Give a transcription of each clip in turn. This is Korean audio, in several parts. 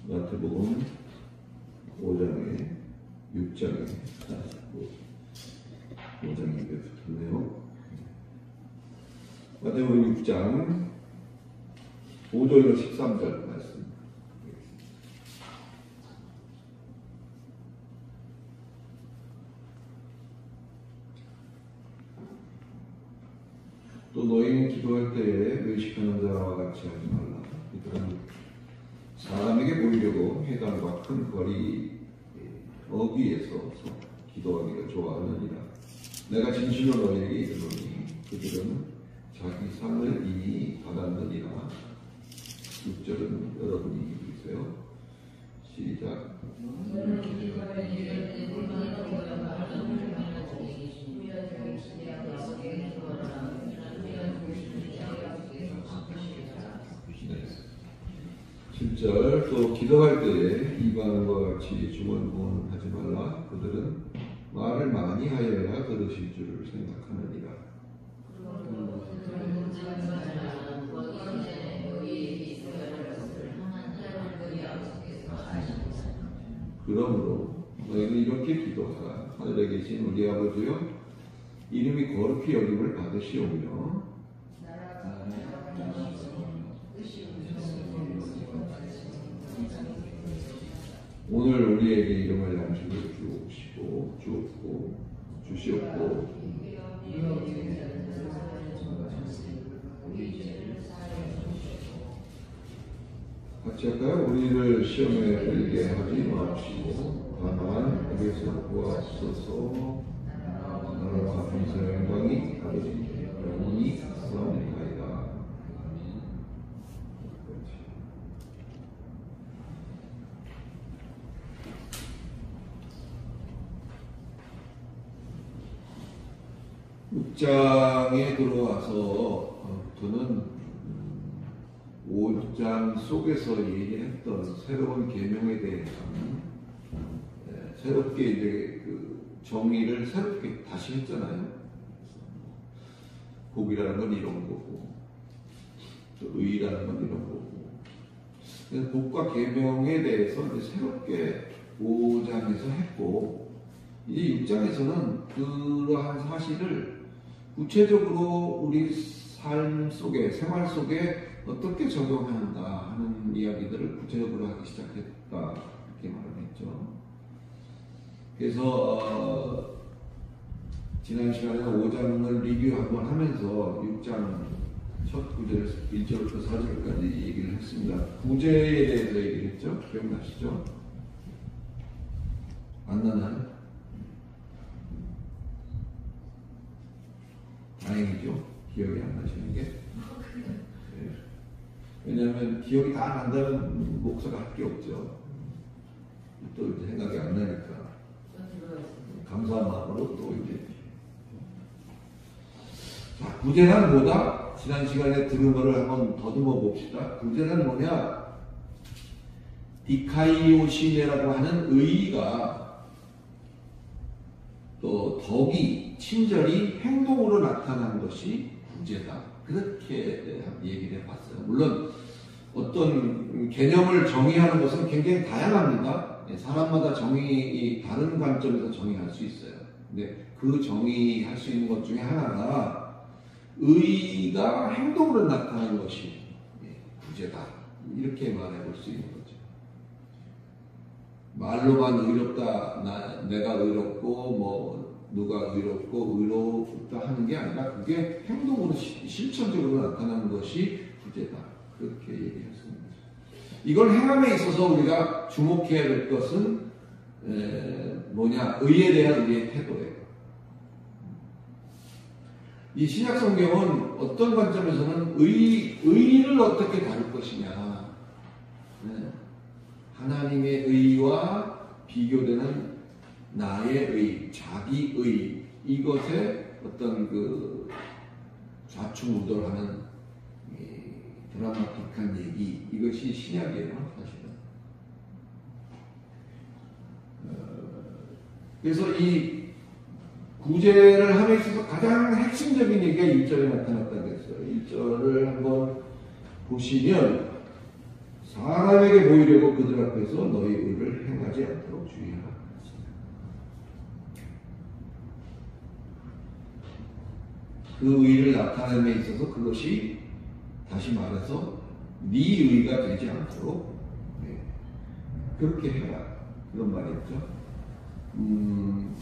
마태복음 5장에 6장에 5장에 붙었네요. 마태복음 6장 5절과 13절 말씀. 또 너희는 기도할 때에 외식하는 자와 같이 하지 말라. 이들은 사람에게 보이려고 회당과 큰 거리 어귀에서 기도하기가 좋아하느니라. 내가 진실로 너희에게 이르노니 그들은 자기 상을 이미 받았느니라. 6절은 여러분이 읽으세요. 시작. 또 기도할 때에 이방인과 같이 중언부언하지 말라. 그들은 말을 많이 하여야 들으실 줄을 생각하느니라. 그러므로 너희는 이렇게 기도하라. 하늘에 계신 우리 아버지여, 이름이 거룩히 여김을 받으시오며 오늘 우리에게 이름을 양식을 주시옵고 같이 할까요? 우리를 시험에 들게 하지 마옵시고 다만 거기서 구하소서. 나라와 권세와 영광이 아버지께 영원히 있사옵나이다. 육장에 들어와서부터는 5장 속에서 얘기했던 새로운 계명에 대해서는 새롭게 이제 그 정의를 새롭게 다시 했잖아요. 복이라는 건 이런 거고, 또 의라는 건 이런 거고. 그래서 복과 계명에 대해서 이제 새롭게 5장에서 했고, 이제 6장에서는 그러한 사실을 구체적으로 우리 삶 속에, 생활 속에 어떻게 적용해야 한다 하는 이야기들을 구체적으로 하기 시작했다, 이렇게 말을 했죠. 그래서 지난 시간에 5장을 리뷰 한번 하면서 6장 첫 구절 1절부터 4절까지 얘기를 했습니다. 구제에 대해서 얘기를 했죠. 기억나시죠? 안 나나요? 다행이죠. 기억이 안 나시는 게. 네. 왜냐하면 기억이 다 난다는 목사가 할 게 없죠. 또 이제 생각이 안 나니까. 감사한 마음으로 또 이제. 자, 구제란 뭐다? 지난 시간에 들은 거를 한번 더듬어 봅시다. 구제란 뭐냐? 디카이오시네라고 하는 의의가 또 덕이, 친절이 행동으로 나타난 것이 구제다. 그렇게 얘기를 해봤어요. 물론 어떤 개념을 정의하는 것은 굉장히 다양합니다. 사람마다 다른 관점에서 정의할 수 있어요. 근데 그 정의할 수 있는 것 중에 하나가 의의가 행동으로 나타나는 것이 구제다. 이렇게 말해볼 수 있는 거죠. 말로만 의롭다, 내가 의롭고 누가 의롭고 의롭다 하는 게 아니라 그게 행동으로 실천적으로 나타나는 것이 구제다. 그렇게 얘기했습니다. 이걸 행함에 있어서 우리가 주목해야 될 것은 뭐냐? 의에 대한 우리의 태도예요. 이 신약 성경은 어떤 관점에서는 의를 어떻게 다룰 것이냐, 하나님의 의와 비교되는 나의 의, 자기 의, 이것에 어떤 그 좌충우돌하는 드라마틱한 얘기, 이것이 신약이에요, 사실은. 그래서 이 구제를 함에 있어서 가장 핵심적인 얘기가 1절에 나타났다고 했어요. 1절을 한번 보시면 사람에게 보이려고 그들 앞에서 너희 의를 행하지 않도록 주의하라. 그 의를 나타냄에 있어서 그것이 다시 말해서 네 의가 되지 않도록 그렇게 해라. 그런 말이었죠.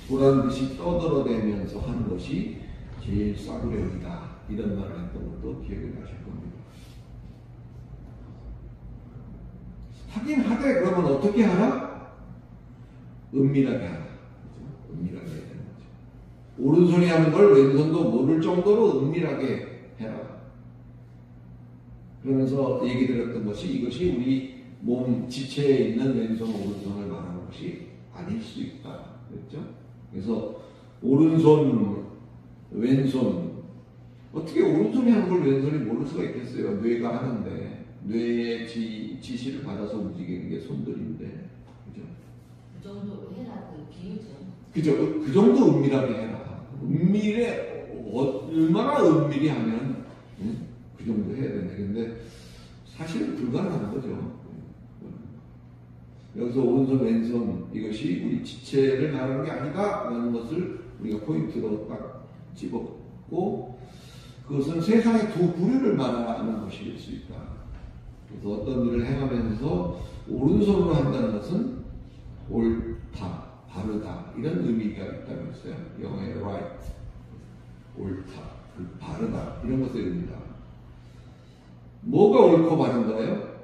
보란듯이 떠들어대면서 하는 것이 제일 싸구려이다. 이런 말을 했던 것도 기억이 나실 겁니다. 하긴 하되 그러면 어떻게 하라? 은밀하게 하라. 그렇죠? 은밀하게 해야 되는 거죠. 오른손이 하는 걸 왼손도 모를 정도로 은밀하게 해라. 그러면서 얘기 드렸던 것이 이것이 우리 몸 지체에 있는 왼손 오른손을 말하는 것이 아닐 수 있다. 그랬죠? 그래서 오른손 왼손 어떻게 오른손이 하는 걸 왼손이 모를 수가 있겠어요. 뇌가 하는데 뇌의 지시를 받아서 움직이는 게 손들인데 그죠? 그 정도 해라. 그 비유죠. 그죠? 그 정도 은밀하게 해라. 얼마나 은밀히 하면 그 정도 해야 되네. 근데 사실은 불가능한 거죠. 여기서 오른손 왼손 이것이 우리 지체를 말하는 게 아니다 라는 것을 우리가 포인트로 딱 집었고, 그것은 세상의 두 부류를 말하는 것일 수 있다. 그래서 어떤 일을 행하면서 오른손으로 한다는 것은 옳다, 바르다 이런 의미가 있다고 했어요. 영어의 right, 옳다, 바르다 이런 것을 의미다. 뭐가 옳고 바른 거예요?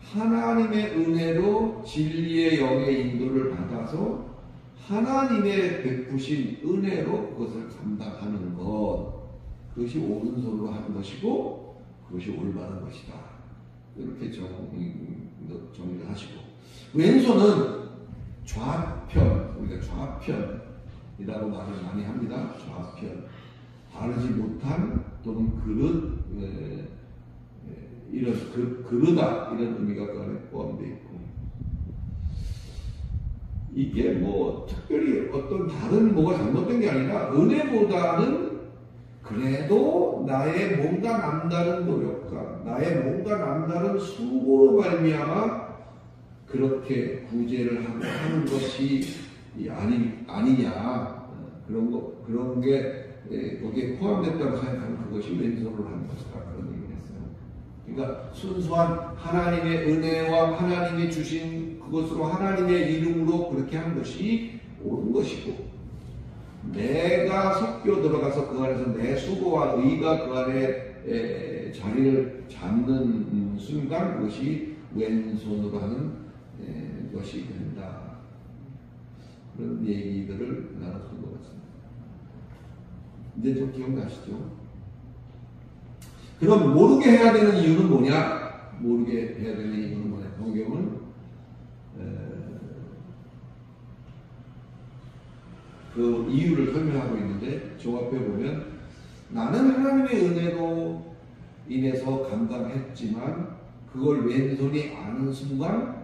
하나님의 은혜로 진리의 영의 인도를 받아서 하나님의 베푸신 은혜로 그것을 감당하는 것, 그것이 오른손으로 하는 것이고 그것이 올바른 것이다. 이렇게 정리를 하시고, 왼손은 좌편, 우리가 좌편이라고 말을 많이 합니다. 좌편, 바르지 못한 또는 그릇, 이런 그르다 이런 의미가 그 안에 포함되어 있고, 이게 뭐 특별히 어떤 다른 뭐가 잘못된 게 아니라 은혜보다는 그래도 나의 뭔가 남다른 노력과 나의 뭔가 남다른 수고로 말미암아 그렇게 구제를 하는 것이 아니냐, 그런 게 거기에 포함됐다고 생각하는 그것이 왼손으로 하는 것이다. 그런 얘기를 했어요. 그러니까 순수한 하나님의 은혜와 하나님이 주신 그것으로 하나님의 이름으로 그렇게 한 것이 옳은 것이고, 내가 섞여 들어가서 그 안에서 내 수고와 의가 그 안에 자리를 잡는 순간 그것이 왼손으로 하는 것이 된다. 그런 얘기들을 나눴던 것 같습니다. 이제 좀 기억나시죠? 그럼 모르게 해야 되는 이유는 뭐냐? 모르게 해야 되는 이유는 뭐냐? 성경은 그 이유를 설명하고 있는데, 종합해 보면 나는 하나님의 은혜로 인해서 감당했지만 그걸 왼손이 아는 순간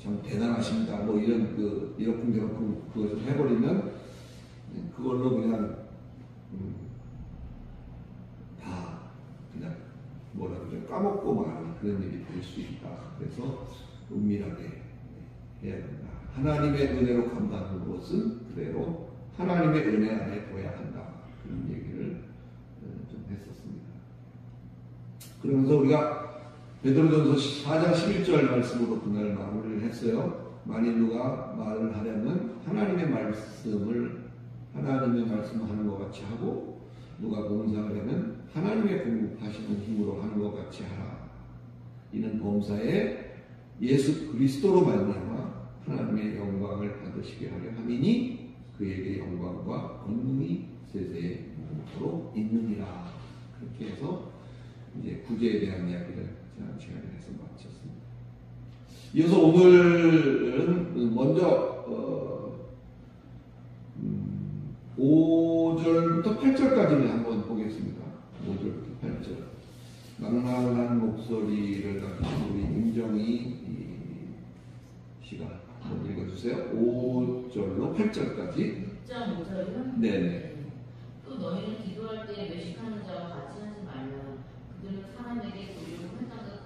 참 대단하십니다. 뭐 이런 이러쿵저러쿵 그것을 해버리면 그걸로 그냥 다 그냥 뭐라 그러죠? 까먹고 마는 그런 일이 될 수 있다. 그래서 은밀하게 해야 된다. 하나님의 은혜로 감당하는 것은 그대로 하나님의 은혜 안에 둬야 한다. 그런 얘기를 좀 했었습니다. 그러면서 우리가 베드로전서 4장 11절 말씀으로 그날 마무리를 했어요. 만일 누가 말을 하려면 하나님의 말씀을 하는 것 같이 하고, 누가 봉사하려면 하나님의 공급하시는 힘으로 하는 것 같이 하라. 이는 범사에 예수 그리스도로 말미암아 하나님의 영광을 받으시게 하려 함이니 그에게 영광과 권능이 세세에 무궁토록 있느니라. 그렇게 해서 이제 구제에 대한 이야기를 지난 시간에 해서 마쳤습니다. 이어서 오늘은 먼저 5절부터 8절까지를 한번 보겠습니다. 5절부터 8절. 낭랑한 목소리를 가진 우리 임정희 씨가 한번 읽어주세요. 5절로 8절까지. 6.5절이요? 네네. 또 너희는 기도할 때 외식하는 자와 같이 하지 말라. 그들은 사람에게 보이려고 한다고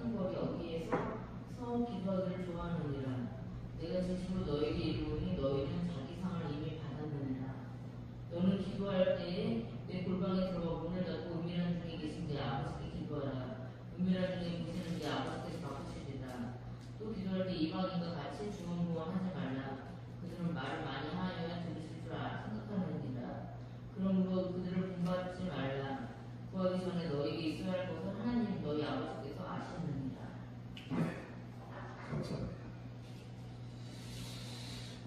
너희 있어야 할 것을 하나님 너희 아버지께서 아시느니라. 네, 감사합니다.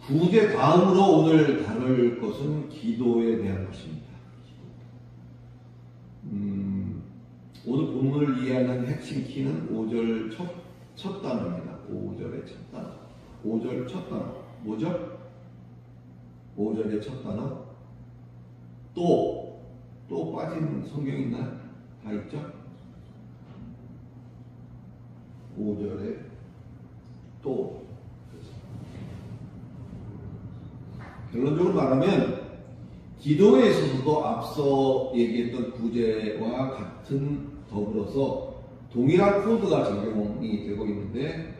구제 다음으로 오늘 다룰 것은 기도에 대한 것입니다. 오늘 본문을 이해하는 핵심 키는 5절 첫 단어입니다. 5절의 첫 단어. 5절 첫 단어. 뭐죠? 5절의 첫 단어. 또 빠진 성경 있나요? 다 있죠? 5절에 또. 결론적으로 말하면 기도에 있어서도 앞서 얘기했던 구제와 같은 더불어서 동일한 코드가 적용이 되고 있는데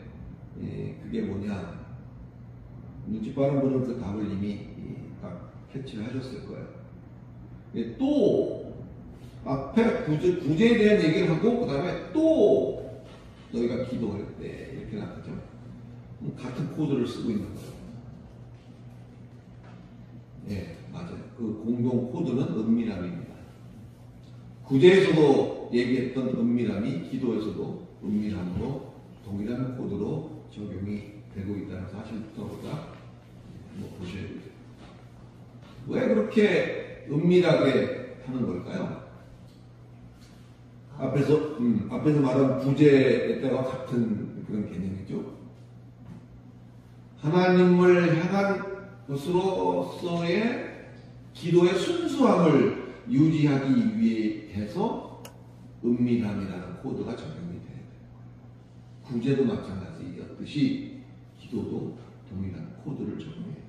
그게 뭐냐, 눈치 빠른 분은 그 답을 이미 딱 캐치를 하셨을 거예요. 또 앞에 구제에 대한 얘기를 하고 그 다음에 또 너희가 기도할 때 이렇게 나가죠. 같은 코드를 쓰고 있는 거예요. 예, 맞아요. 그 공동 코드는 은밀함입니다. 구제에서도 얘기했던 은밀함이 기도에서도 은밀함으로 동일한 코드로 적용이 되고 있다는 사실부터 우리가 보셔야 돼요. 왜 그렇게 은밀하게 하는 걸까요? 앞에서 말한 구제 때와 같은 그런 개념이죠. 하나님을 향한 것으로서의 기도의 순수함을 유지하기 위해서 은밀함이라는 코드가 적용이 돼야 돼요. 구제도 마찬가지였듯이 기도도 동일한 코드를 적용해야 돼요.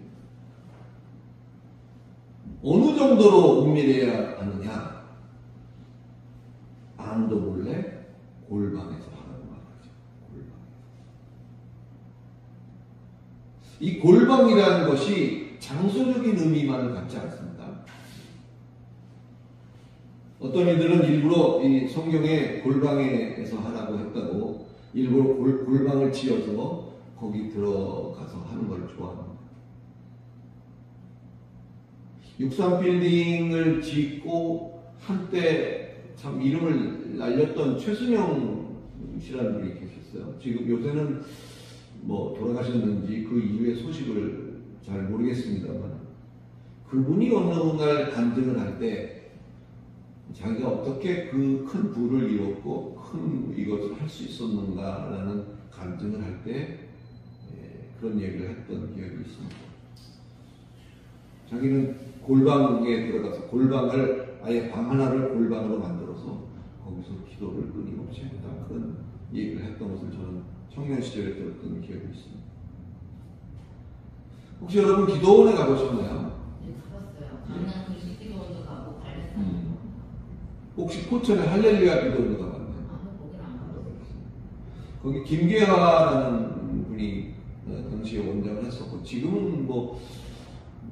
어느 정도로 은밀해야 하느냐? 아무도 몰래 골방에서 하라고 말하죠. 이 골방이라는 것이 장소적인 의미만을 갖지 않습니다. 어떤 이들은 일부러 이 성경에 골방에서 하라고 했다고 일부러 골방을 지어서 거기 들어가서 하는 걸 좋아합니다. 63 빌딩을 짓고 한때 참 이름을 날렸던 최순영 씨라는 분이 계셨어요. 지금 요새는 뭐 돌아가셨는지 그 이후의 소식을 잘 모르겠습니다만, 그분이 어느 날 간증을 할 때 자기가 어떻게 그 큰 부를 이뤘고 큰 이것을 할 수 있었는가라는 간증을 할 때 그런 얘기를 했던 기억이 있습니다. 자기는 골방에 들어가서 골방을 아예 방 하나를 골방으로 만들어서 거기서 기도를 끊임없이 했다, 그런 얘기를 했던 것을 저는 청년 시절에 들었던 기억이 있습니다. 혹시 여러분 기도원에 가보셨나요? 네, 가봤어요. 강남 글씨기도원도 가고 발레산. 혹시 포천의 할렐루야 기도원도 가봤나요? 아니요, 거긴 안 가봤어요. 거기 김계화라는 분이 당시에 원장을 했었고, 지금은 뭐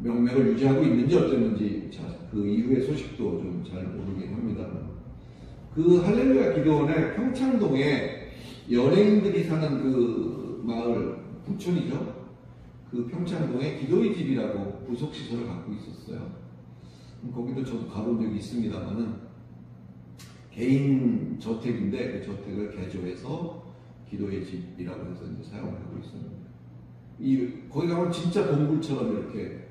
명맥을 유지하고 있는지 어쩌는지 그 이후의 소식도 좀 잘 모르긴 합니다만, 그 할렐루야 기도원의 평창동에 연예인들이 사는 그 마을, 부천이죠. 그 평창동에 기도의 집이라고 부속시설을 갖고 있었어요. 거기도 저도 가본 적이 있습니다만은 개인 저택인데 그 저택을 개조해서 기도의 집이라고 해서 이제 사용을 하고 있었는데, 거기 가면 진짜 동굴처럼 이렇게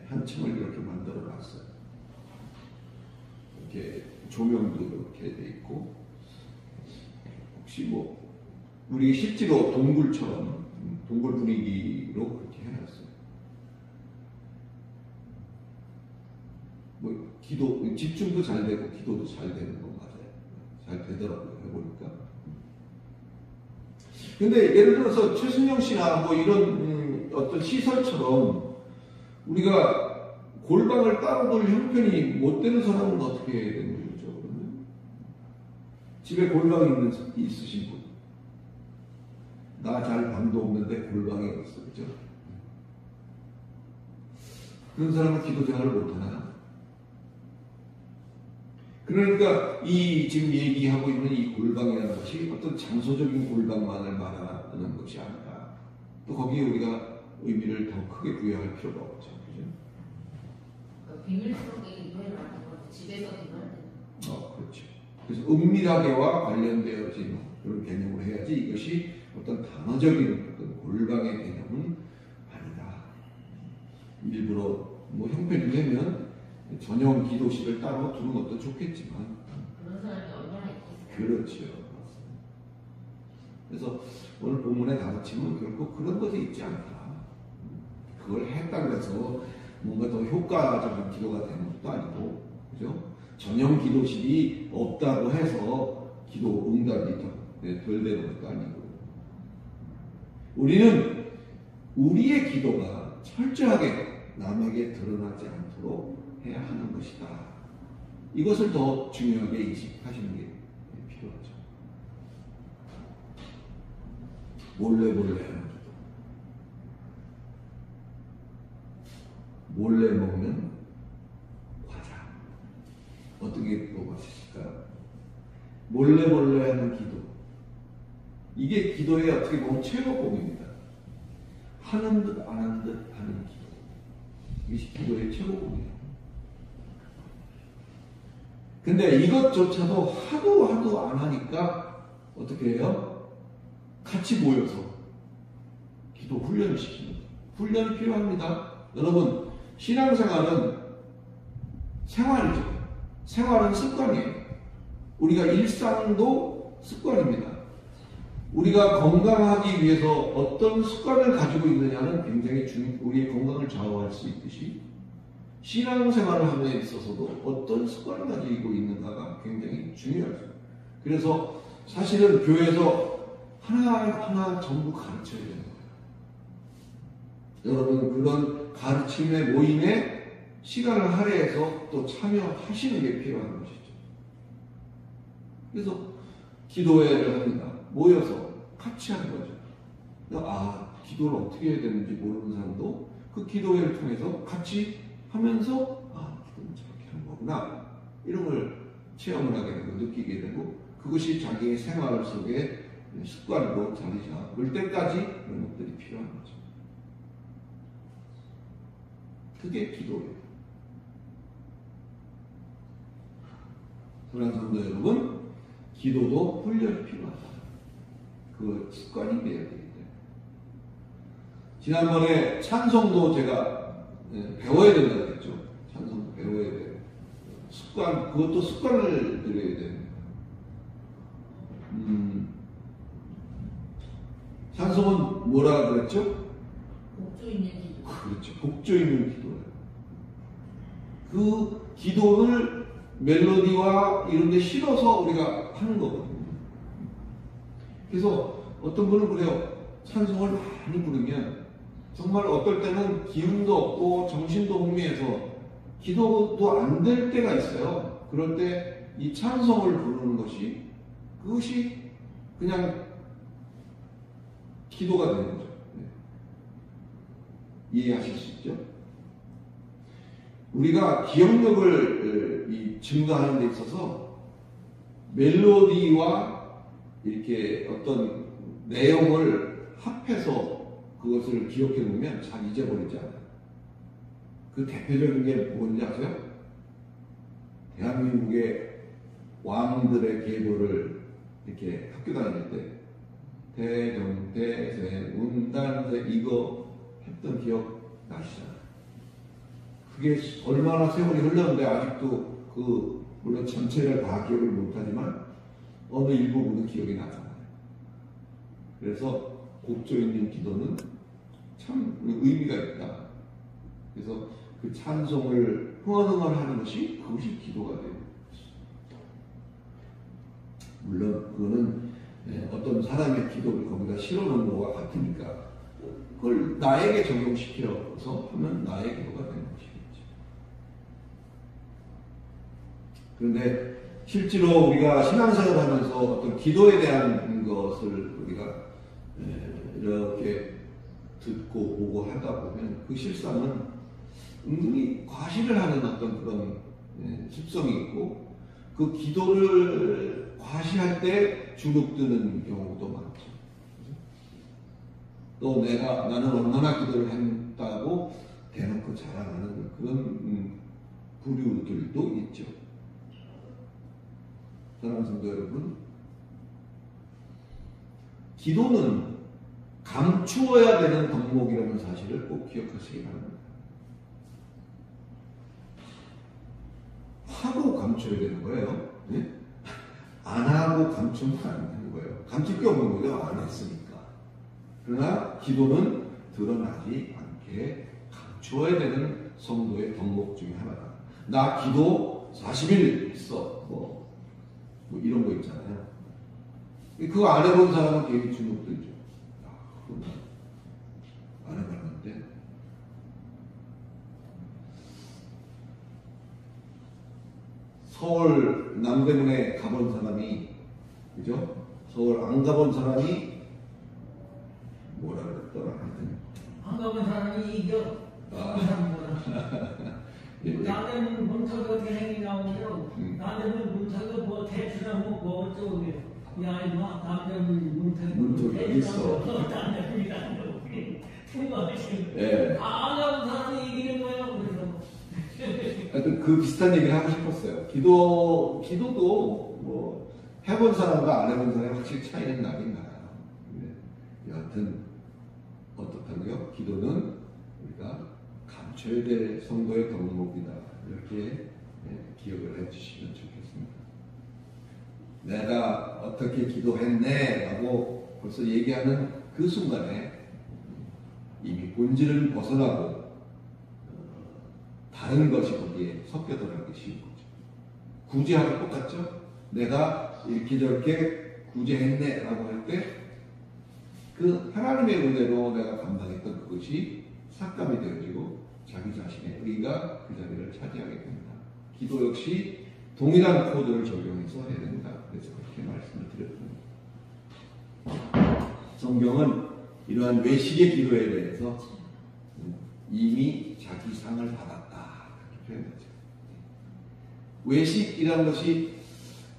한 층을 이렇게 만들어 놨어요. 이렇게 조명도 이렇게 돼 있고, 혹시 뭐 우리 실제로 동굴처럼 동굴 분위기로 그렇게 해놨어요. 뭐 기도 집중도 잘 되고 기도도 잘 되는 거 맞아요. 잘 되더라고요, 해보니까. 근데 예를 들어서 최순영 씨나 뭐 이런 어떤 시설처럼 우리가 골방을 따로 둘 형편이 못 되는 사람은 어떻게 해야 되는 거죠? 그러면 집에 골방이 있으신 분, 나 잘 방도 없는데 골방이 없어, 그죠? 그런 사람은 기도 생활을 못하나요? 그러니까 이 지금 얘기하고 있는 이 골방이라는 것이 어떤 장소적인 골방만을 말하는 것이 아니라, 또 거기에 우리가 의미를 더 크게 부여할 필요가 없죠, 그죠? 비밀스럽게 기도해라는 건 집에서 기도할 때. 그렇죠. 그래서 은밀하게와 관련되어진 그런 개념으로 해야지 이것이 어떤 단어적인 어떤 골방의 개념은 아니다. 일부러 뭐 형편이 되면 전용 기도실을 따로 두는 것도 좋겠지만 그런 사람이 얼마나 있겠어요. 그렇죠. 그래서 오늘 본문의 가르침은 결코 그런 것이 있지 않다. 그걸 했다고 해서 뭔가 더 효과적인 기도가 되는 것도 아니고, 그죠? 전용 기도실이 없다고 해서 기도 응답이 덜 되는 것도 아니고, 우리는 우리의 기도가 철저하게 남에게 드러나지 않도록 해야 하는 것이다. 이것을 더 중요하게 인식하시는 게 필요하죠. 몰래 하는 기도. 몰래 먹는 과자. 어떻게 뽑아주실까요? 몰래 하는 기도. 이게 기도의 어떻게 보면 최고봉입니다. 하는 듯 안 하는 듯 하는 기도. 이것이 기도의 최고봉이에요. 근데 이것조차도 하도 안 하니까 어떻게 해요? 같이 모여서 기도 훈련을 시킵니다. 훈련이 필요합니다. 여러분, 신앙생활은 생활이죠. 생활은 습관이에요. 우리가 일상도 습관입니다. 우리가 건강하기 위해서 어떤 습관을 가지고 있느냐는 굉장히 우리의 건강을 좌우할 수 있듯이 신앙생활을 함에 있어서도 어떤 습관을 가지고 있는가가 굉장히 중요하죠. 그래서 사실은 교회에서 하나하나 전부 가르쳐야 되는 거예요. 여러분, 그런 가르침의 모임에 시간을 할애해서 또 참여하시는 게 필요한 것이죠. 그래서 기도회를 합니다. 모여서 같이 하는 거죠. 기도를 어떻게 해야 되는지 모르는 사람도 그 기도회를 통해서 같이 하면서 기도는 저렇게 하는 거구나. 이런 걸 체험을 하게 되고 느끼게 되고 그것이 자기의 생활 속에 습관으로 자리 잡을 때까지 그런 것들이 필요한 거죠. 그게 기도예요. 사랑하는 성도 여러분, 기도도 훈련이 필요하다. 그 습관이 되어야 되기 때문에. 지난번에 찬송도 제가 배워야 된다고 했죠. 찬송도 배워야 돼요. 습관, 그것도 습관을 들여야 됩니다. 찬송은 뭐라 그랬죠? 복조 있는 기도. 그렇죠. 복조 있는 기도예요. 그 기도를 멜로디와 이런 데 실어서 우리가 하는 거거든요. 그래서 어떤 분은 그래요. 찬송을 많이 부르면 정말 어떨 때는 기운도 없고 정신도 혼미해서 기도도 안 될 때가 있어요. 그럴 때 이 찬송을 부르는 그것이 그냥 기도가 되는 거죠. 이해하실 수 있죠? 우리가 기억력을 증가하는 데 있어서 멜로디와 이렇게 어떤 내용을 합해서 그것을 기억해 놓으면 잘 잊어버리지 않아요. 그 대표적인 게 뭔지 아세요? 대한민국의 왕들의 계보를 이렇게 학교 다닐 때 대정, 대세, 운단세 이거 했던 기억 나시잖아요. 그게 얼마나 세월이 흘렀는데 아직도 물론 전체를 다 기억을 못하지만 어느 일부분은 기억이 나잖아요. 그래서 곡조 있는 기도는 참 의미가 있다. 그래서 그 찬송을 흥얼흥얼 하는 그것이 기도가 돼요. 물론 그거는 어떤 사람의 기도를 거기다 실어놓은 거와 같으니까 그걸 나에게 적용시켜서 하면 나의 기도가 되는 것이겠죠. 그런데 실제로 우리가 신앙생활을 하면서 어떤 기도에 대한 것을 우리가 이렇게 듣고 보고 하다 보면 그 실상은 은근히 과시를 하는 어떤 그런 습성이 있고 그 기도를 과시할 때 주눅드는 경우도 많죠. 또 나는 얼마나 기도를 했다고 대놓고 자랑하는 그런 부류들도 있죠. 사랑하는 성도 여러분, 기도는 감추어야 되는 덕목이라는 사실을 꼭 기억하시기 바랍니다. 하고 감춰야 되는 거예요. 네? 안 하고 감추면 안 되는 거예요. 감출 게 없는 거죠. 안 했으니까. 그러나 기도는 드러나지 않게 감추어야 되는 성도의 덕목 중에 하나다. 나 기도 40일 했어. 뭐 이런 거 있잖아요. 그거 안 해본 사람은 되게 주눅 들죠. 그거 안 해봤는데. 서울 남대문에 가본 사람이, 그죠? 서울 안 가본 사람이 뭐라 그랬더라. 안 가본 사람이 이겨. 나는 문턱이 어떻게 생기냐고요. 나는 문턱이 뭐 대추나무 뭐 어쩌고. 야 이마 나는 문턱이 어디 있어? 안 가본 사람이 이기는 거예요. 하여튼 그 비슷한 얘기를 하고 싶었어요. 기도도 뭐 해본 사람과 안 해본 사람이 확실히 차이는 나긴 나요. 여하튼 어떻다고요? 기도는 우리가 감춰야 될 성도의 덕목이다. 이렇게 기억을 해주시면 좋겠습니다. 내가 어떻게 기도했네 라고 벌써 얘기하는 그 순간에 이미 본질을 벗어나고 다른 것이 거기에 섞여 들어가기 쉬운 거죠. 구제하고 똑같죠? 내가 이렇게 저렇게 구제했네 라고 할 때 그 하나님의 은혜로 내가 감당했던 그것이 삭감이 되어지고 자기 자신의 의가 그 자리를 차지하게 됩니다. 기도 역시 동일한 코드를 적용해서 해야 된다. 그래서 그렇게 말씀을 드렸습니다. 성경은 이러한 외식의 기도에 대해서 이미 자기 상을 받았다. 그렇게 표현하죠. 외식이라는 것이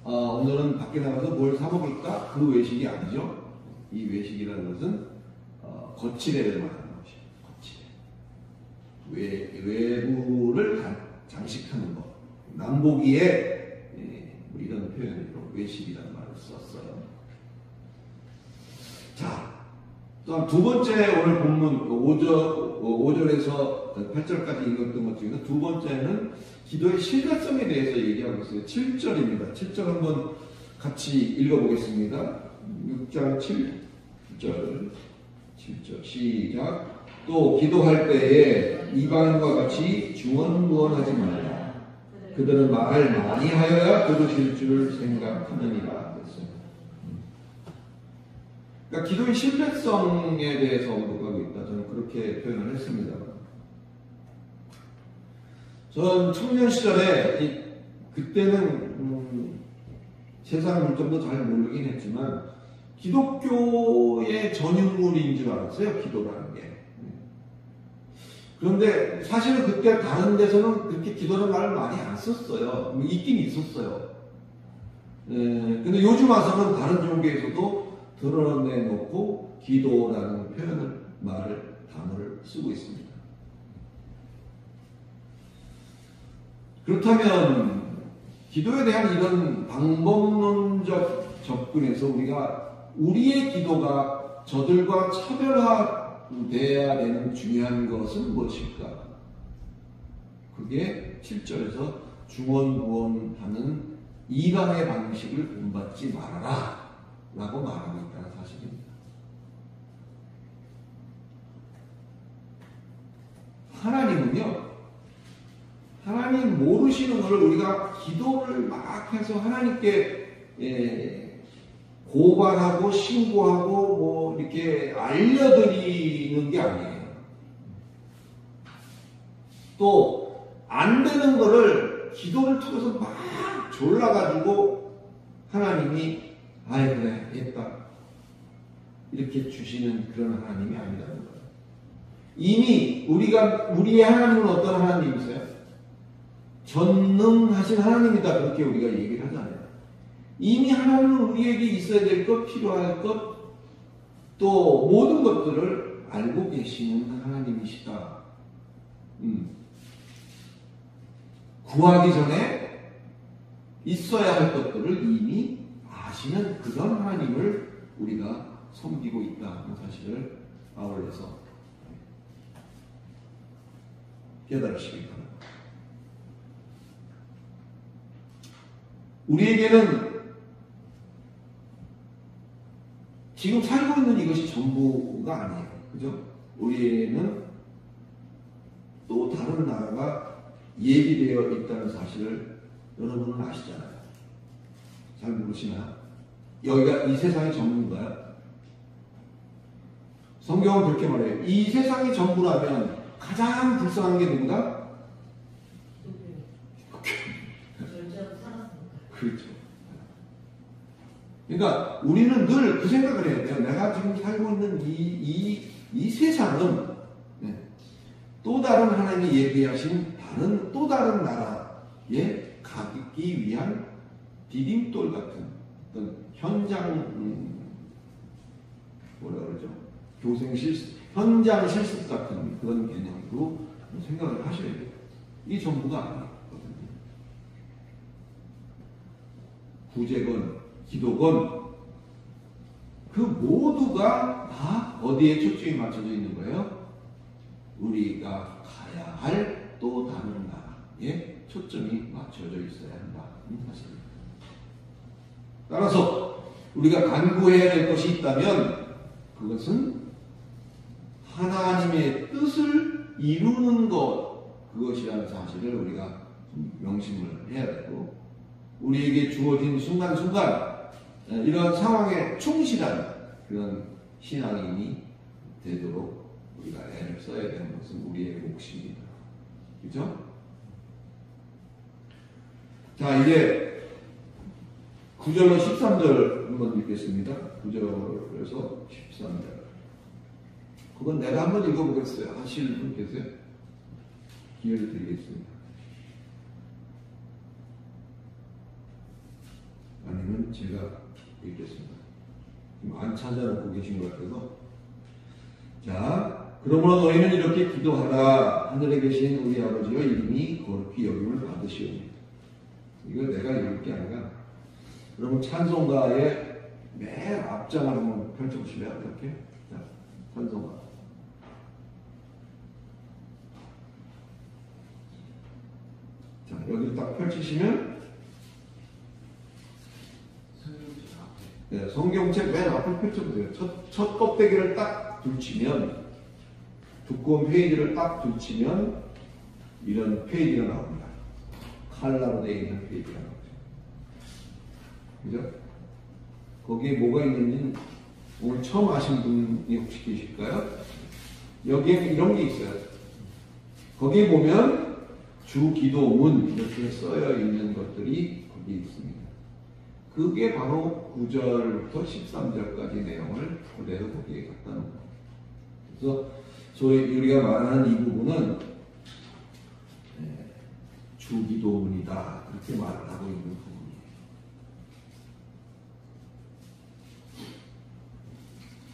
오늘은 밖에 나가서 뭘 사먹을까? 그 외식이 아니죠. 이 외식이라는 것은 거치대를 말하는 것이에요. 거치대. 외부를 장식하는 것. 남보기에 뭐 이런 표현으로 외식이라는 말을 썼어요. 자, 또한 두 번째 오늘 본문 5절에서 8절까지 읽었던 것 중에서 두 번째는 기도의 실효성에 대해서 얘기하고 있어요. 7절입니다. 7절 한번 같이 읽어보겠습니다. 6장 7절 시작. 또 기도할 때에 이방인과 같이 중언부언하지 말라. 그들은 말을 많이 하여야 들으실 줄 생각하느니라. 그러니까 기도의 신뢰성에 대해서 언급하고 있다. 저는 그렇게 표현을 했습니다. 전 청년 시절에 그때는 세상 물정도 잘 모르긴 했지만 기독교의 전유물인 줄 알았어요. 기도라는 게. 그런데 사실은 그때 다른 데서는 그렇게 기도라는 말을 많이 안 썼어요. 있긴 있었어요. 근데 요즘 와서는 다른 종교에서도 드러내놓고 기도라는 표현을, 단어를 쓰고 있습니다. 그렇다면 기도에 대한 이런 방법론적 접근에서 우리가 우리의 기도가 저들과 차별화되어야 되는 중요한 것은 무엇일까? 그게 7절에서 중언부언하는 이방의 방식을 본받지 말아라 라고 말하고 있다는 사실입니다. 하나님은요, 하나님 모르시는 것을 우리가 기도를 막 해서 하나님께 고발하고 신고하고 뭐 이렇게 알려드리는 게 아니에요. 또 안 되는 거를 기도를 통해서 막 졸라가지고 하나님이 아이 그래 했다 이렇게 주시는 그런 하나님이 아니라는 거예요. 이미 우리의 하나님은 어떤 하나님이세요? 전능하신 하나님이다. 그렇게 우리가 얘기를 하잖아요. 이미 하나님은 우리에게 있어야 될 것, 필요할 것, 또 모든 것들을 알고 계시는 하나님이시다. 구하기 전에 있어야 할 것들을 이미 아시는 그런 하나님을 우리가 섬기고 있다는 사실을 아울러서 깨달으시기 바랍니다. 우리에게는 지금 살고 있는 이것이 전부가 아니에요. 그죠? 우리에게는 또 다른 나라가 예비되어 있다는 사실을 여러분은 아시잖아요. 잘 모르시나요? 여기가 이 세상의 전부인가요? 성경은 그렇게 말해요. 이 세상이 전부라면 가장 불쌍한 게 누구다? 절제하고 살았습니다. 그렇죠. 그러니까 우리는 늘 그 생각을 해야 돼요. 내가 지금 살고 있는 이 세상은 또 다른 하나님이 예비하신 다른 또 다른 나라에 가기 위한 디딤돌 같은 어떤 현장 뭐라 그러죠? 교생 실습, 현장 실습 같은 그런 개념으로 생각을 하셔야 돼요. 이 전부가 아니거든요. 구제건 기도건 그 모두가 다 어디에 초점이 맞춰져 있는 거예요? 우리가 가야 할 또 다른 나라에 초점이 맞춰져 있어야 한다는 사실입니다. 따라서 우리가 간구해야 될 것이 있다면 그것은 하나님의 뜻을 이루는 것, 그것이라는 사실을 우리가 좀 명심을 해야 되고, 우리에게 주어진 순간순간 이런 상황에 충실한 그런 신앙인이 되도록 우리가 애를 써야 되는 것은 우리의 몫입니다. 그죠? 자, 이제 9절로 13절 한번 읽겠습니다. 9절에서 13절. 그건 내가 한번 읽어보겠어요. 하실 분 계세요? 기회를 드리겠습니다. 아니면 제가 읽겠습니다. 지금 안 찾아놓고 계신 것 같아서. 자, 그러므로 너희는 이렇게 기도하라. 하늘에 계신 우리 아버지여 이름이 거룩히 여김을 받으시오니. 이거 내가 읽을 게 아니라 여러분 찬송가의 맨 앞장을 한번 펼쳐보실래요? 이렇게. 자, 찬송가. 자, 여기를 딱 펼치시면 성경책 맨 앞을 펼쳐보세요. 첫 껍데기를 딱 둘치면, 두꺼운 페이지를 딱 둘치면 이런 페이지가 나옵니다. 칼라로 되어 있는 페이지가 나오죠. 그죠? 거기에 뭐가 있는지는 오늘 처음 아신 분이 혹시 계실까요? 여기에 이런 게 있어요. 거기에 보면 주 기도문 이렇게 써여 있는 것들이 거기에 있습니다. 그게 바로 9절부터 13절까지 내용을 그대로 거기에 갖다 놓은 겁니다. 그래서 우리가 말하는 이 부분은 주기도문이다 그렇게 말을 하고 있는 부분이에요.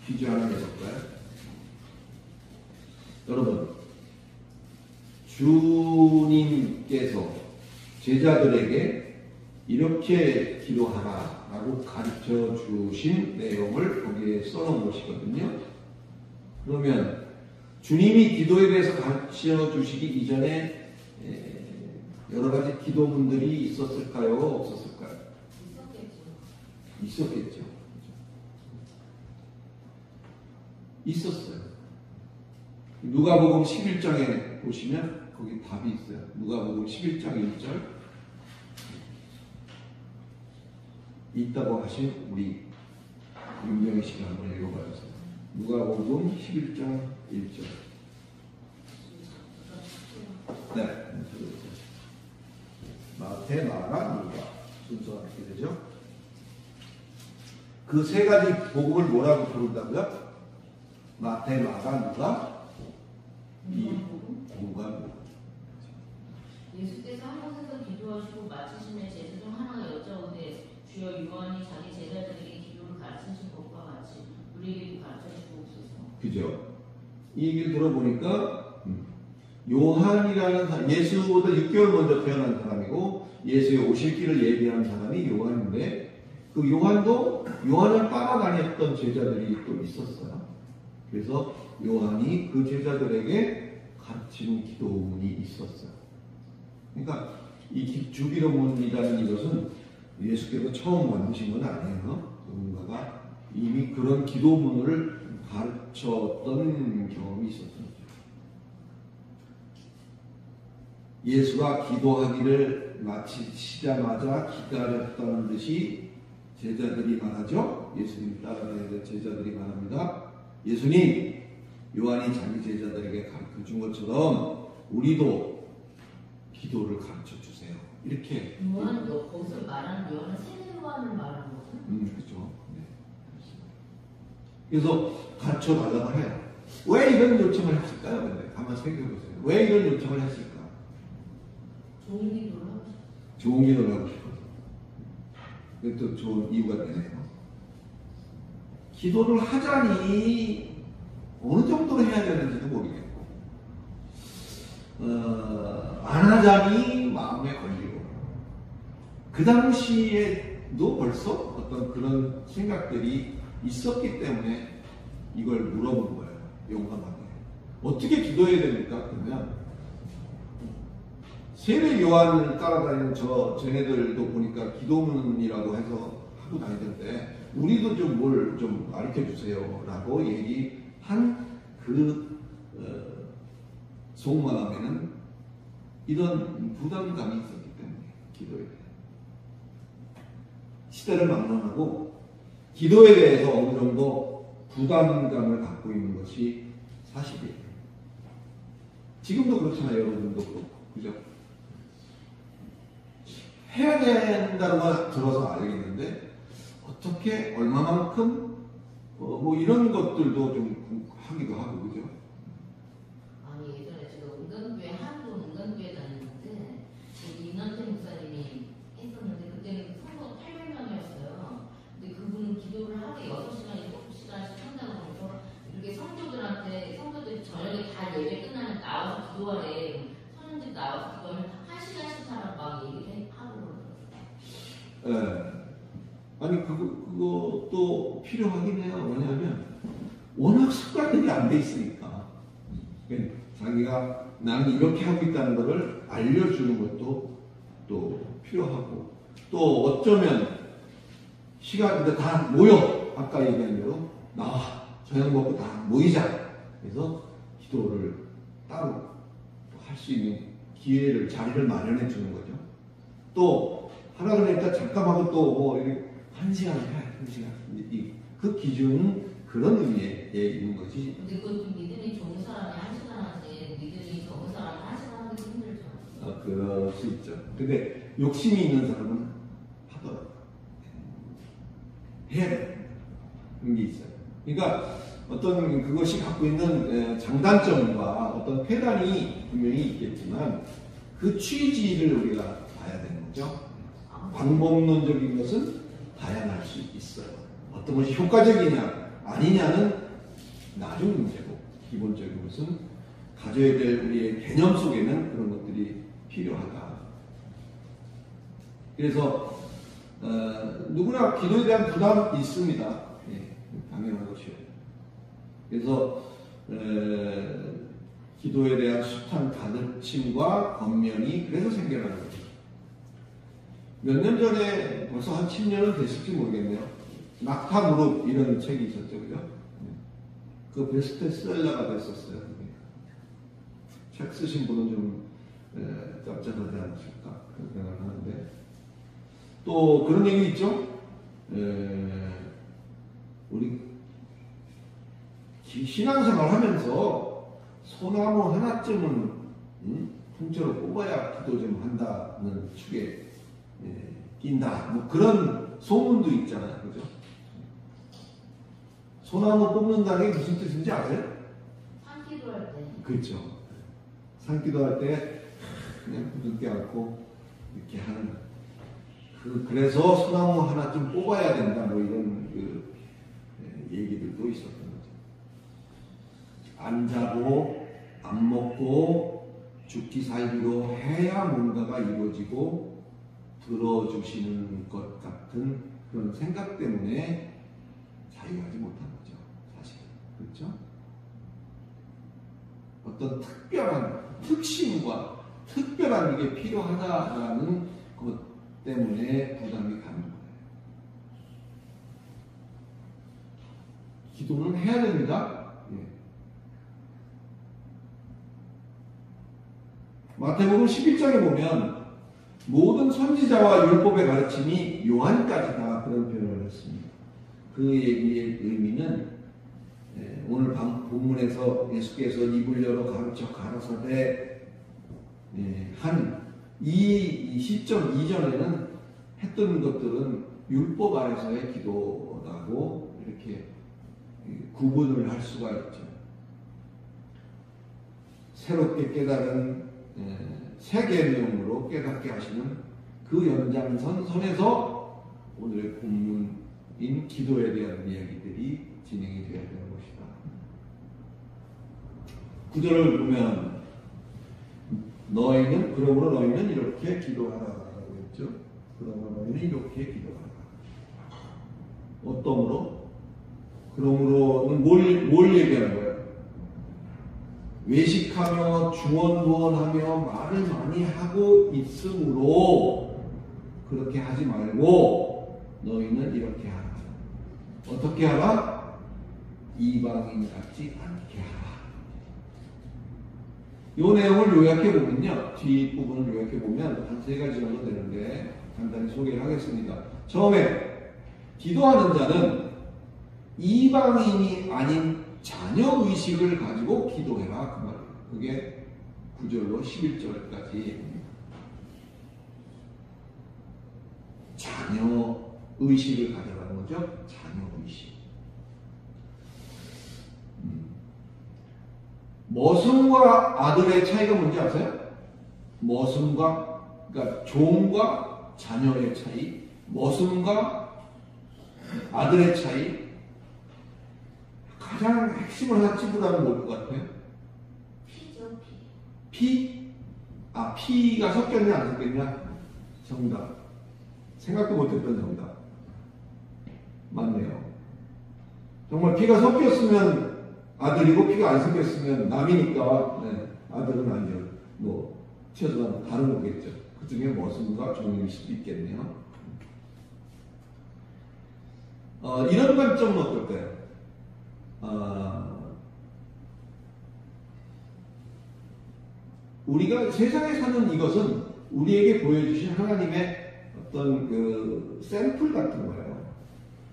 퀴즈 하나 내볼까요? 여러분, 주님께서 제자들에게 이렇게 기도하라 라고 가르쳐 주신 내용을 거기에 써놓은 것이거든요. 그러면 주님이 기도에 대해서 가르쳐 주시기 이전에 여러 가지 기도문들이 있었을까요? 없었을까요? 있었겠죠. 있었어요. 누가복음 11장에 보시면 거기 답이 있어요. 누가복음 11장 1절 있다고 하신 우리 윤정희 씨가 한번 읽어봐주세요. 누가복음 11장 1절. 네. 마태, 마가, 누가 순서가 이렇게 되죠. 그 세 가지 복음을 뭐라고 부른다고요? 마태, 마가, 누가? 이 복음과 예수께서 한 곳에서 기도하시고 마치시며 제자 중 하나가 여짜오되 주여 요한이 자기 제자들에게 기도를 가르치신 것과 같이 우리에게도 가르쳐 주옵소서. 그죠? 이 얘기를 들어보니까 요한이라는 사람, 예수보다 6개월 먼저 태어난 사람이고 예수의 오실 길을 예비한 사람이 요한인데 그 요한을 따라다녔던 제자들이 또 있었어요. 그래서 요한이 그 제자들에게 가르친 기도문이 있었어요. 그러니까 이 주기도문이라는 이것은 예수께서 처음 만드신 건 아니에요. 누군가가 이미 그런 기도문을 가르쳤던 경험이 있었던 거죠. 예수가 기도하기를 마치시자마자 기다렸다는 듯이 제자들이 말하죠. 예수님 따라다니는 제자들이 말합니다. 예수님, 요한이 자기 제자들에게 가르쳐준 것처럼 우리도 기도를 가르쳐 주세요. 이렇게. 요한도 거기서 말하는 요한은 세례 요한을 말하는 거죠? 그렇죠. 네. 그래서 가르쳐 달라고 해요. 왜 이런 요청을 했을까요? 근데 가만 생각해 보세요. 왜 이런 요청을 했을까? 좋은 기도를 하고 싶어요. 좋은 기도를 하고 싶어서. 그것도 좋은 이유가 되네요. 기도를 하자니 어느 정도로 해야 되는지도 모르겠고, 안 하자니 마음에 걸리고, 그 당시에도 벌써 어떤 그런 생각들이 있었기 때문에 이걸 물어본 거예요. 용감하게. 어떻게 기도해야 됩니까? 그러면 세례 요한을 따라다니는 쟤네들도 보니까 기도문이라고 해서 하고 다니던데 우리도 좀 뭘 좀 가르쳐 주세요 라고 얘기한 그 속마음에는 이런 부담감이 있었기 때문에 기도에 대해 시대를 막론하고 기도에 대해서 어느 정도 부담감을 갖고 있는 것이 사실이에요. 지금도 그렇잖아요. 여러분도 그렇고. 그죠? 해야 된다는 건 들어서 알겠는데 어떻게 얼마만큼 뭐 이런 것들도 좀 하기도 하고. 그죠? 아니 예전에 제가 은간교회 한국 은간교회 다녔는데 임남태 목사님이 했었는데 그때는 성도 800명이었어요. 근데 그분은 기도를 하루에 6시간, 7시간씩 한다고 해서 이렇게 성도들이 저녁에 다 예배 끝나면 나와서 기도하래. 선생님 나와서 기도하면 1시간씩 하라고 막 얘기를 하고 그러더라고요. 예. 아니 그것도 필요하긴 해요. 왜냐하면 워낙 습관들이 안 돼 있으니까 자기가 나는 이렇게 하고 있다는 것을 알려주는 것도 또 필요하고, 또 어쩌면 시간인데 다 모여, 아까 얘기한 대로 나와 저녁 먹고 다 모이자. 그래서 기도를 따로 할 수 있는 기회를, 자리를 마련해 주는 거죠. 또 하나 그러니까 잠깐 하고 또 뭐 이렇게 1시간 해, 1시간. 그 기준은 그런 의미에 있는 거지. 근데 그것도 믿음이 좋은 사람이 1시간 하지 믿음이 적은 사람이 1시간 하기 힘들죠. 그럴 수 있죠. 근데 욕심이 있는 사람은 하더라고요. 해야 돼. 그런 게 있어요. 그러니까 어떤 그것이 갖고 있는 장단점과 어떤 폐단이 분명히 있겠지만 그 취지를 우리가 봐야 되는 거죠. 방법론적인 것은 다양할 수 있어요. 어떤 것이 효과적이냐 아니냐는 나중 문제고, 기본적인 것은 가져야 될 우리의 개념 속에는 그런 것들이 필요하다. 그래서 누구나 기도에 대한 부담이 있습니다. 예, 당연한 것이에요. 그래서 기도에 대한 숱한 가르침과 권면이 그래서 생겨나는 거죠. 몇 년 전에 벌써 한 10년은 됐을지 모르겠네요. 낙타 무릎 이런 책이 있었죠. 그죠? 그 베스트셀러가 됐었어요. 책 쓰신 분은 좀 짭짤하지 않으실까 그런 생각을 하는데, 또 그런 얘기 있죠. 우리 신앙생활 하면서 소나무 하나쯤은 통째로 뽑아야 기도 좀 한다는 축에 낀다. 뭐 그런 소문도 있잖아요. 그죠? 소나무 뽑는다는 게 무슨 뜻인지 아세요? 산기도 할 때. 그렇죠. 산기도 할 때 그냥 부둥켜 안고 이렇게 하는. 그래서 소나무 하나 좀 뽑아야 된다. 뭐 이런 얘기들도 있었던 거죠. 안 자고 안 먹고 죽기 살기로 해야 뭔가가 이루어지고 들어주시는 것 같은 그런 생각 때문에 자유하지 못한 거죠. 사실. 그렇죠? 어떤 특별한 특심과 특별한 게 필요하다라는 것 때문에 부담이 가는 거예요. 기도는 해야 됩니다. 예. 마태복음 11장에 보면 모든 선지자와 율법의 가르침이 요한까지 다 그런 표현을 했습니다. 그 얘기의 의미는 오늘 본문에서 예수께서 입을 열어 가르쳐 가라사대 한 이 시점 이전에는 했던 것들은 율법 아래서의 기도라고 이렇게 구분을 할 수가 있죠. 새롭게 깨달은 새 계명으로 깨닫게 하시는 그 연장선에서 오늘의 본문인 기도에 대한 이야기들이 진행이 되어야 되는 것이다. 구절을 보면 그러므로 너희는 이렇게 기도하라라고 했죠. 그러므로 너희는 이렇게 기도하라. 어떠므로? 그러므로는 뭘 얘기하는 거예요? 외식하며 중언부언하며 말을 많이 하고 있으므로 그렇게 하지 말고 너희는 이렇게 하라. 어떻게 하라? 이방인 같지 않게 하라. 이 내용을 요약해보면요. 뒷부분을 요약해보면 한 3가지 정도 되는데 간단히 소개를 하겠습니다. 처음에 기도하는 자는 이방인이 아닌 자녀의식을 가지고 기도해라. 그 말이에요. 그게 9절로 11절까지 자녀의식을 가져라는 거죠. 자녀의식. 머슴과 아들의 차이가 뭔지 아세요? 머슴과, 그러니까 종과 자녀의 차이, 머슴과 아들의 차이, 가장 핵심을 하나 찝으라면 뭘 것 같아요? 피죠, 피. 피? 피가 섞였냐 안 섞였냐? 정답. 생각도 못했던 정답. 맞네요. 정말 피가 섞였으면 아들이고 피가 안 섞였으면 남이니까 아들은 아니죠. 최소한 다른 거겠죠. 그 중에 머슴과 종일 수도 있겠네요. 이런 관점은 어떨까요? 우리가 세상에 사는 이것은 우리에게 보여주신 하나님의 어떤 그 샘플 같은 거예요.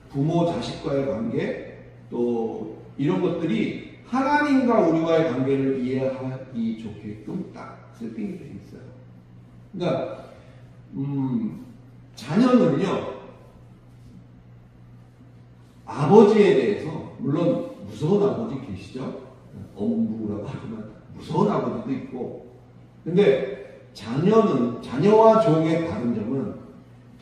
부모 자식과의 관계, 또 이런 것들이 하나님과 우리와의 관계를 이해하기 좋게끔 딱 세팅이 되어 있어요. 그러니까 자녀는요, 아버지에 대해서 물론 무서운 아버지 계시죠. 엄부라고 하지만 무서운 아버지도 있고, 근데 자녀와 종의 다른 점은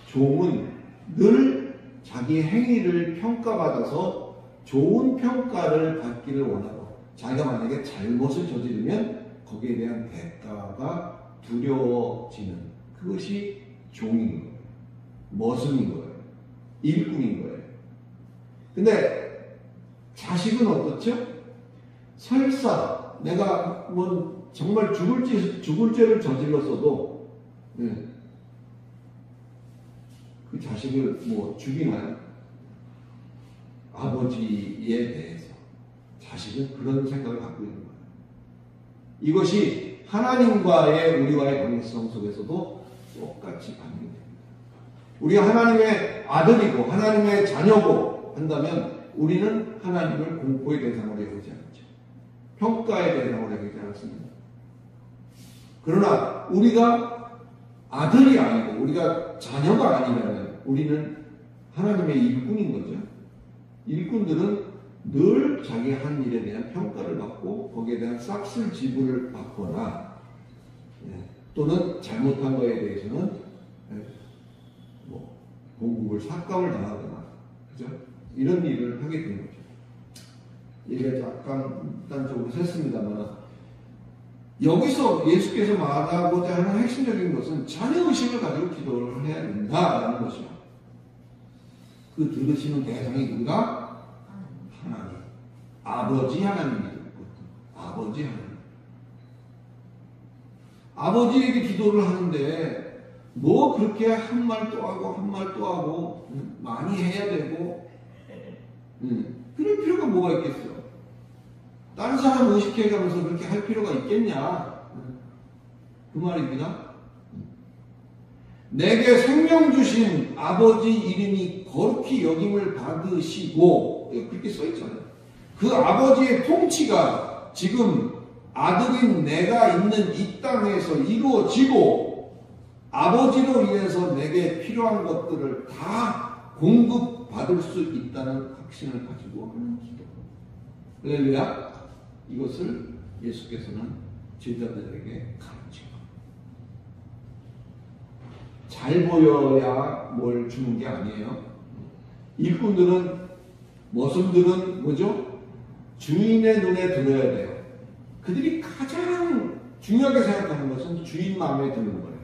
종은 늘 자기 행위를 평가받아서 좋은 평가를 받기를 원하고, 자기가 만약에 잘못을 저지르면 거기에 대한 대가가 두려워지는, 그것이 종인 거예요. 머슴인 거예요. 일꾼인 거예요. 근데 자식은 어떻죠? 설사 내가 정말 죽을 죄를 저질렀어도 그 자식을 죽이나요? 아버지에 대해서 자식은 그런 생각을 갖고 있는 거예요. 이것이 하나님과의 우리와의 관계성 속에서도 똑같이 반영됩니다. 우리가 하나님의 아들이고 하나님의 자녀고 한다면 우리는 하나님을 공포의 대상으로 여기지 않죠. 평가의 대상으로 여기지 않습니다. 그러나 우리가 아들이 아니고 우리가 자녀가 아니라면 우리는 하나님의 일꾼인 거죠. 일꾼들은 늘 자기 한 일에 대한 평가를 받고 거기에 대한 싹쓸 지불을 받거나 또는 잘못한 것에 대해서는 공국을 삭감을 당하거나, 그죠? 이런 일을 하게 되는 거죠. 얘기가 약간 단적으로 샜습니다만, 여기서 예수께서 말하고자 하는 핵심적인 것은 자녀의식을 가지고 기도를 해야 된다라는 것이요. 그 들으시는 대상이 누가? 하나님. 아버지 하나님이죠. 아버지 하나님. 아버지에게 기도를 하는데 뭐 그렇게 한 말 또 하고 한 말 또 하고 많이 해야 되고 그럴 필요가 뭐가 있겠어요? 다른 사람 의식해가면서 그렇게 할 필요가 있겠냐? 그 말입니다. 내게 생명 주신 아버지 이름이 거룩히 여김을 받으시고 그렇게 써있잖아요. 그 아버지의 통치가 지금 아들인 내가 있는 이 땅에서 이루어지고 아버지로 인해서 내게 필요한 것들을 다 공급받을 수 있다는 확신을 가지고 하는 기도. 할렐루야. 이것을 예수께서는 제자들에게 가르치고 잘 보여야 뭘 주는 게 아니에요. 일꾼들은 머슴들은 뭐죠? 주인의 눈에 들어야 돼요. 그들이 가장 중요하게 생각하는 것은 주인 마음에 드는 거예요.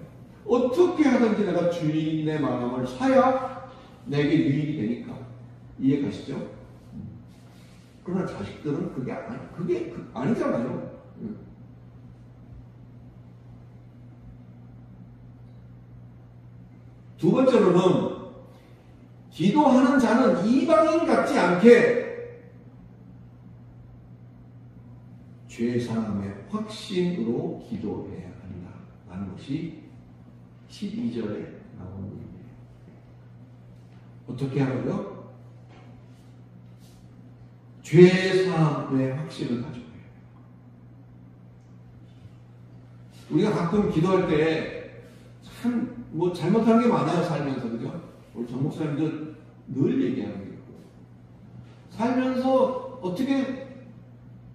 어떻게 하든지 내가 주인의 마음을 사야 내게 유익이 되니까. 이해 가시죠? 그러나 자식들은 그게 아니잖아요. 두 번째로는 기도하는 자는 이방인 같지 않게 죄사함의 확신으로 기도해야 한다라는 것이 12절에 나오는 얘기예요. 어떻게 하고요? 죄사함의 확신을 가지고 해요. 우리가 가끔 기도할 때 참 뭐 잘못하는 게 많아요. 살면서. 그죠? 우리 정 목사님도 늘 얘기하는 게 있고 살면서 어떻게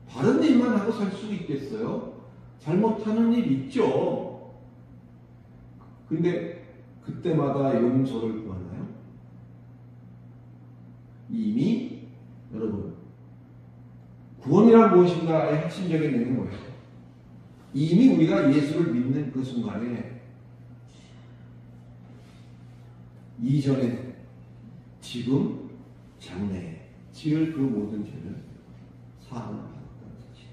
바른 일만 하고 살 수 있겠어요? 잘못하는 일 있죠. 근데 그때마다 용서를 구하나요? 이미 여러분 구원이란 무엇인가의 핵심적인 내용은 뭐예요? 이미 우리가 예수를 믿는 그 순간에 이전에 지금 장래에 지을 그 모든 죄를 사함을 받았다는 사실.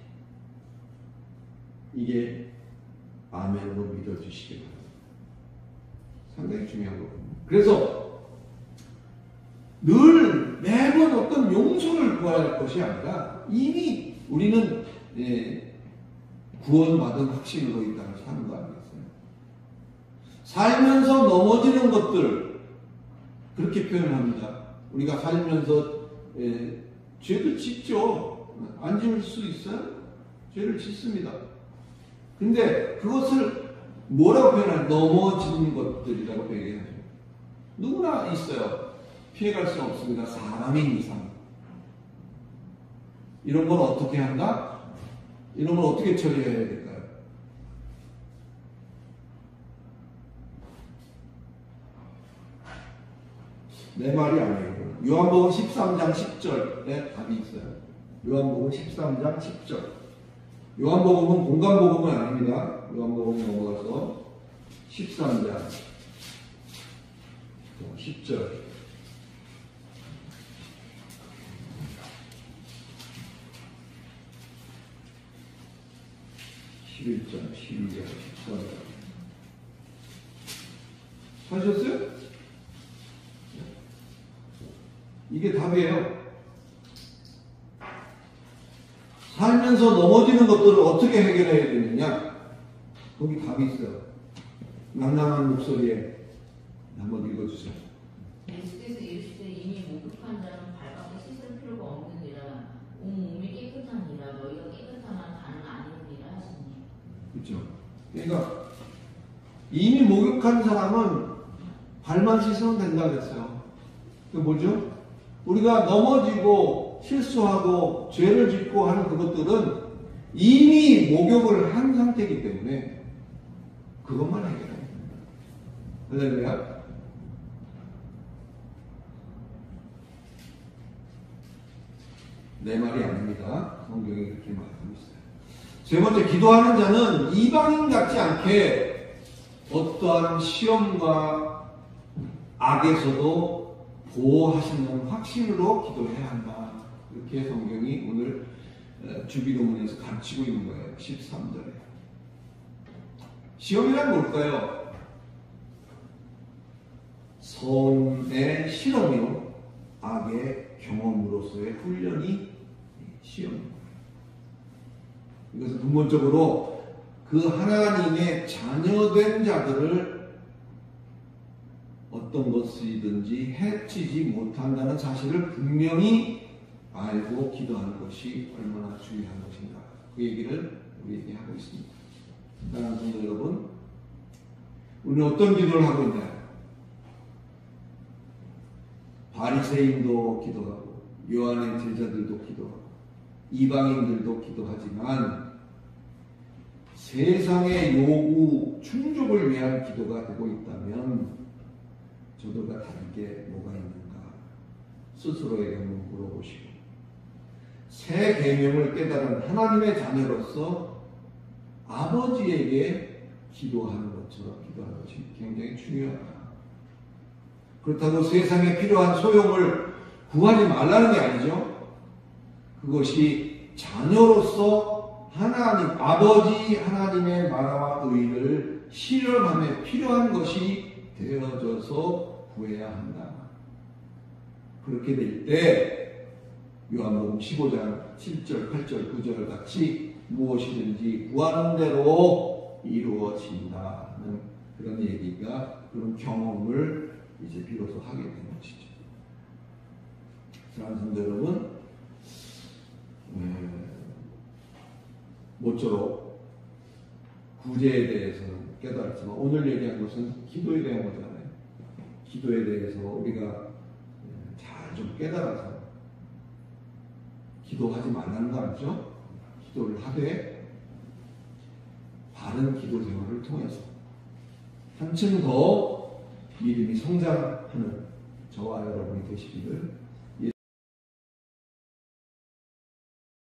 이게 아멘으로 믿어주시기 바랍니다. 상당히 중요한 거거든요. 그래서 늘 매번 어떤 용서를 구해야 할 것이 아니라 이미 우리는 구원받은 확신으로 이 땅을 사는 거 아니겠어요? 살면서 넘어지는 것들 그렇게 표현합니다. 우리가 살면서 죄도 짓죠. 안 지을 수 있어요? 죄를 짓습니다. 근데 그것을 뭐라고 표현하냐? 넘어지는 것들이라고 얘기하죠. 누구나 있어요. 피해갈 수 없습니다. 사람인 이상. 이런 건 어떻게 한다? 이런 건 어떻게 처리해야 될까요? 내 말이 아니에요. 요한복음 13장 10절에 답이 있어요. 요한복음 13장 10절. 요한복음은 공간복음은 아닙니다. 요한복음 넘어가서 13장 10절. 11절, 12절, 14절. 하셨어요? 이게 답이에요. 살면서 넘어지는 것들을 어떻게 해결해야 되느냐? 거기 답이 있어요. 낭낭한 목소리에 한번 읽어주세요. 예수께서 이르시되 이미 목욕한 자는 발밖에 씻을 필요가 없느니라. 온 몸이 깨끗하니라. 너희가 깨끗하면 다는 아니니라 하시니. 그렇죠. 그러니까 이미 목욕한 사람은 발만 씻으면 된다고 했어요. 그 뭐죠? 우리가 넘어지고 실수하고 죄를 짓고 하는 그것들은 이미 목욕을 한 상태이기 때문에 그것만 해결해야 됩니다. 할렐루야. 내 말이 아닙니다. 성경이 그렇게 말하고 있어요. 세 번째, 기도하는 자는 이방인 같지 않게 어떠한 시험과 악에서도 보호하시는 확신으로 기도해야 한다. 이렇게 성경이 오늘 주기도문에서 가르치고 있는 거예요. 13절에. 시험이란 뭘까요? 선의 실험이요, 악의 경험으로서의 훈련이 시험입니다. 이것은 근본적으로 그 하나님의 자녀된 자들을 어떤 것이든지 해치지 못한다는 사실을 분명히 알고 기도하는 것이 얼마나 중요한 것인가, 그 얘기를 우리에게 하고 있습니다. 사랑하는 성도 여러분, 우리는 어떤 기도를 하고 있나요? 바리새인도 기도하고 요한의 제자들도 기도하고 이방인들도 기도하지만 세상의 요구 충족을 위한 기도가 되고 있다면 저들과 다른 게 뭐가 있는가 스스로에게 한번 물어보시고, 새 계명을 깨달은 하나님의 자녀로서 아버지에게 기도하는 것처럼 기도하는 것이 굉장히 중요하다. 그렇다고 세상에 필요한 소용을 구하지 말라는 게 아니죠. 그것이 자녀로서 하나님, 아버지 하나님의 나라와 의를 실현함에 필요한 것이 되어져서 구해야 한다. 그렇게 될 때 요한복음 15장 7절, 8절, 9절 같이 무엇이든지 구하는 대로 이루어진다는 그런 얘기가, 그런 경험을 이제 비로소 하게 된 것이죠. 사랑하는 성도 여러분, 모쪼록 구제에 대해서는 깨달았지만 오늘 얘기한 것은 기도에 대한 거잖아요. 기도에 대해서 우리가 잘 좀 깨달아서 기도하지 말라는 거 아니죠? 기도를 하되 바른 기도 생활을 통해서 한층 더 믿음이 성장하는 저와 여러분이 되시기를